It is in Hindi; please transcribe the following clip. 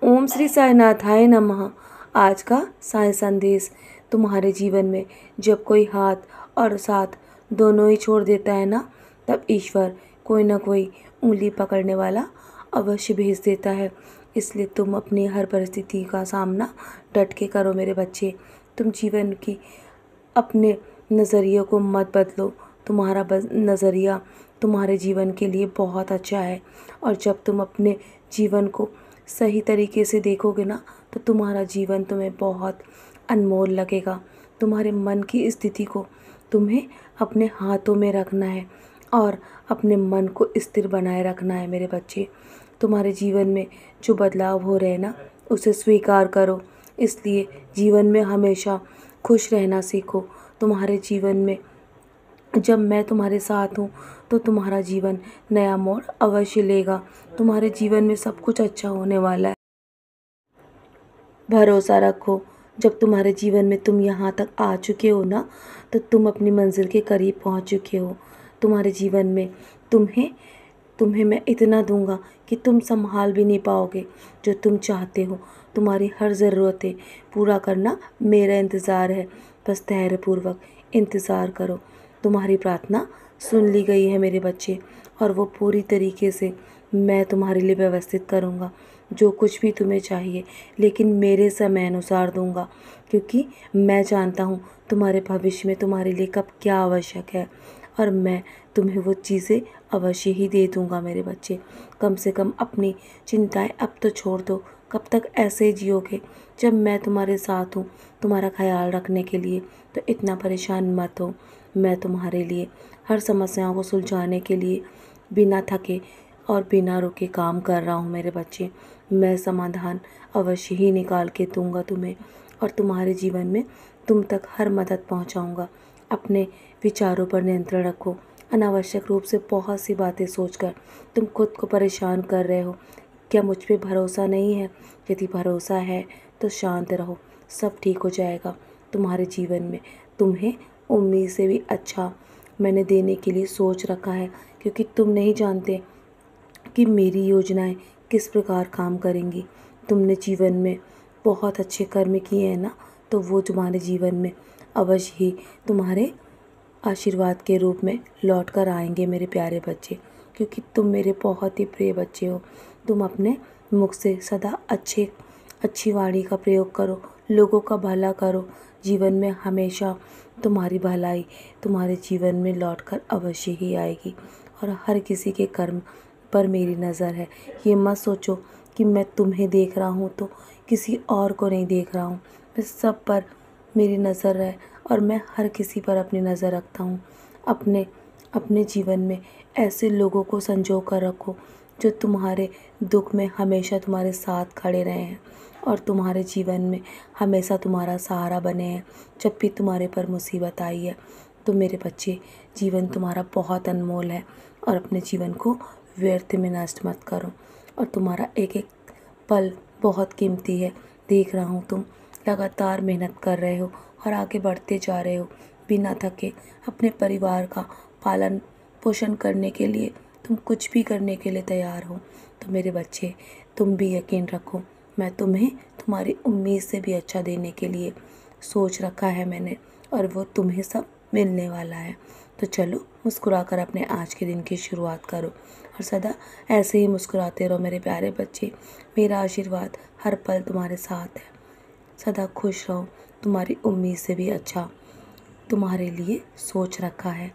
ओम श्री साईनाथाय नमः। आज का साई संदेश। तुम्हारे जीवन में जब कोई हाथ और साथ दोनों ही छोड़ देता है ना, तब ईश्वर कोई ना कोई उंगली पकड़ने वाला अवश्य भेज देता है। इसलिए तुम अपनी हर परिस्थिति का सामना डट के करो मेरे बच्चे। तुम जीवन की अपने नज़रिए को मत बदलो। तुम्हारा नज़रिया तुम्हारे जीवन के लिए बहुत अच्छा है, और जब तुम अपने जीवन को सही तरीके से देखोगे ना, तो तुम्हारा जीवन तुम्हें बहुत अनमोल लगेगा। तुम्हारे मन की स्थिति को तुम्हें अपने हाथों में रखना है और अपने मन को स्थिर बनाए रखना है मेरे बच्चे। तुम्हारे जीवन में जो बदलाव हो रहे हैं ना, उसे स्वीकार करो। इसलिए जीवन में हमेशा खुश रहना सीखो। तुम्हारे जीवन में जब मैं तुम्हारे साथ हूँ, तो तुम्हारा जीवन नया मोड़ अवश्य लेगा। तुम्हारे जीवन में सब कुछ अच्छा होने वाला है। भरोसा रखो। जब तुम्हारे जीवन में तुम यहाँ तक आ चुके हो ना, तो तुम अपनी मंजिल के करीब पहुँच चुके हो। तुम्हारे जीवन में तुम्हें तुम्हें मैं इतना दूंगा कि तुम संभाल भी नहीं पाओगे। जो तुम चाहते हो, तुम्हारी हर ज़रूरतें पूरा करना मेरा इंतज़ार है। बस धैर्यपूर्वक इंतज़ार करो। तुम्हारी प्रार्थना सुन ली गई है मेरे बच्चे, और वो पूरी तरीके से मैं तुम्हारे लिए व्यवस्थित करूँगा। जो कुछ भी तुम्हें चाहिए, लेकिन मेरे समय अनुसार दूँगा, क्योंकि मैं जानता हूँ तुम्हारे भविष्य में तुम्हारे लिए कब क्या आवश्यक है, और मैं तुम्हें वो चीज़ें अवश्य ही दे दूँगा मेरे बच्चे। कम से कम अपनी चिंताएं अब तो छोड़ दो। कब तक ऐसे ही जियोगे? जब मैं तुम्हारे साथ हूँ तुम्हारा ख्याल रखने के लिए, तो इतना परेशान मत हो। मैं तुम्हारे लिए हर समस्याओं को सुलझाने के लिए बिना थके और बिना रुके काम कर रहा हूँ मेरे बच्चे। मैं समाधान अवश्य ही निकाल के दूँगा तुम्हें, और तुम्हारे जीवन में तुम तक हर मदद पहुँचाऊँगा। अपने विचारों पर नियंत्रण रखो। अनावश्यक रूप से बहुत सी बातें सोचकर तुम खुद को परेशान कर रहे हो। क्या मुझ पे भरोसा नहीं है? यदि भरोसा है तो शांत रहो, सब ठीक हो जाएगा। तुम्हारे जीवन में तुम्हें उम्मीद से भी अच्छा मैंने देने के लिए सोच रखा है, क्योंकि तुम नहीं जानते कि मेरी योजनाएं किस प्रकार काम करेंगी। तुमने जीवन में बहुत अच्छे कर्म किए हैं ना, तो वो तुम्हारे जीवन में अवश्य ही तुम्हारे आशीर्वाद के रूप में लौट कर आएंगे मेरे प्यारे बच्चे, क्योंकि तुम मेरे बहुत ही प्रिय बच्चे हो। तुम अपने मुख से सदा अच्छी वाणी का प्रयोग करो, लोगों का भला करो। जीवन में हमेशा तुम्हारी भलाई तुम्हारे जीवन में लौटकर अवश्य ही आएगी, और हर किसी के कर्म पर मेरी नज़र है। ये मत सोचो कि मैं तुम्हें देख रहा हूँ तो किसी और को नहीं देख रहा हूँ। मैं सब पर मेरी नज़र है, और मैं हर किसी पर अपनी नज़र रखता हूँ। अपने जीवन में ऐसे लोगों को संजो कर रखो जो तुम्हारे दुख में हमेशा तुम्हारे साथ खड़े रहे हैं, और तुम्हारे जीवन में हमेशा तुम्हारा सहारा बने हैं जब भी तुम्हारे पर मुसीबत आई है। तो मेरे बच्चे, जीवन तुम्हारा बहुत अनमोल है, और अपने जीवन को व्यर्थ में नष्ट मत करो। और तुम्हारा एक एक पल बहुत कीमती है। देख रहा हूँ तुम लगातार मेहनत कर रहे हो और आगे बढ़ते जा रहे हो बिना थके। अपने परिवार का पालन पोषण करने के लिए तुम कुछ भी करने के लिए तैयार हो। तो मेरे बच्चे, तुम भी यकीन रखो, मैं तुम्हें तुम्हारी उम्मीद से भी अच्छा देने के लिए सोच रखा है मैंने, और वो तुम्हें सब मिलने वाला है। तो चलो, मुस्कुराकर अपने आज के दिन की शुरुआत करो, और सदा ऐसे ही मुस्कुराते रहो मेरे प्यारे बच्चे। मेरा आशीर्वाद हर पल तुम्हारे साथ है। सदा खुश रहो। तुम्हारी उम्मीद से भी अच्छा तुम्हारे लिए सोच रखा है।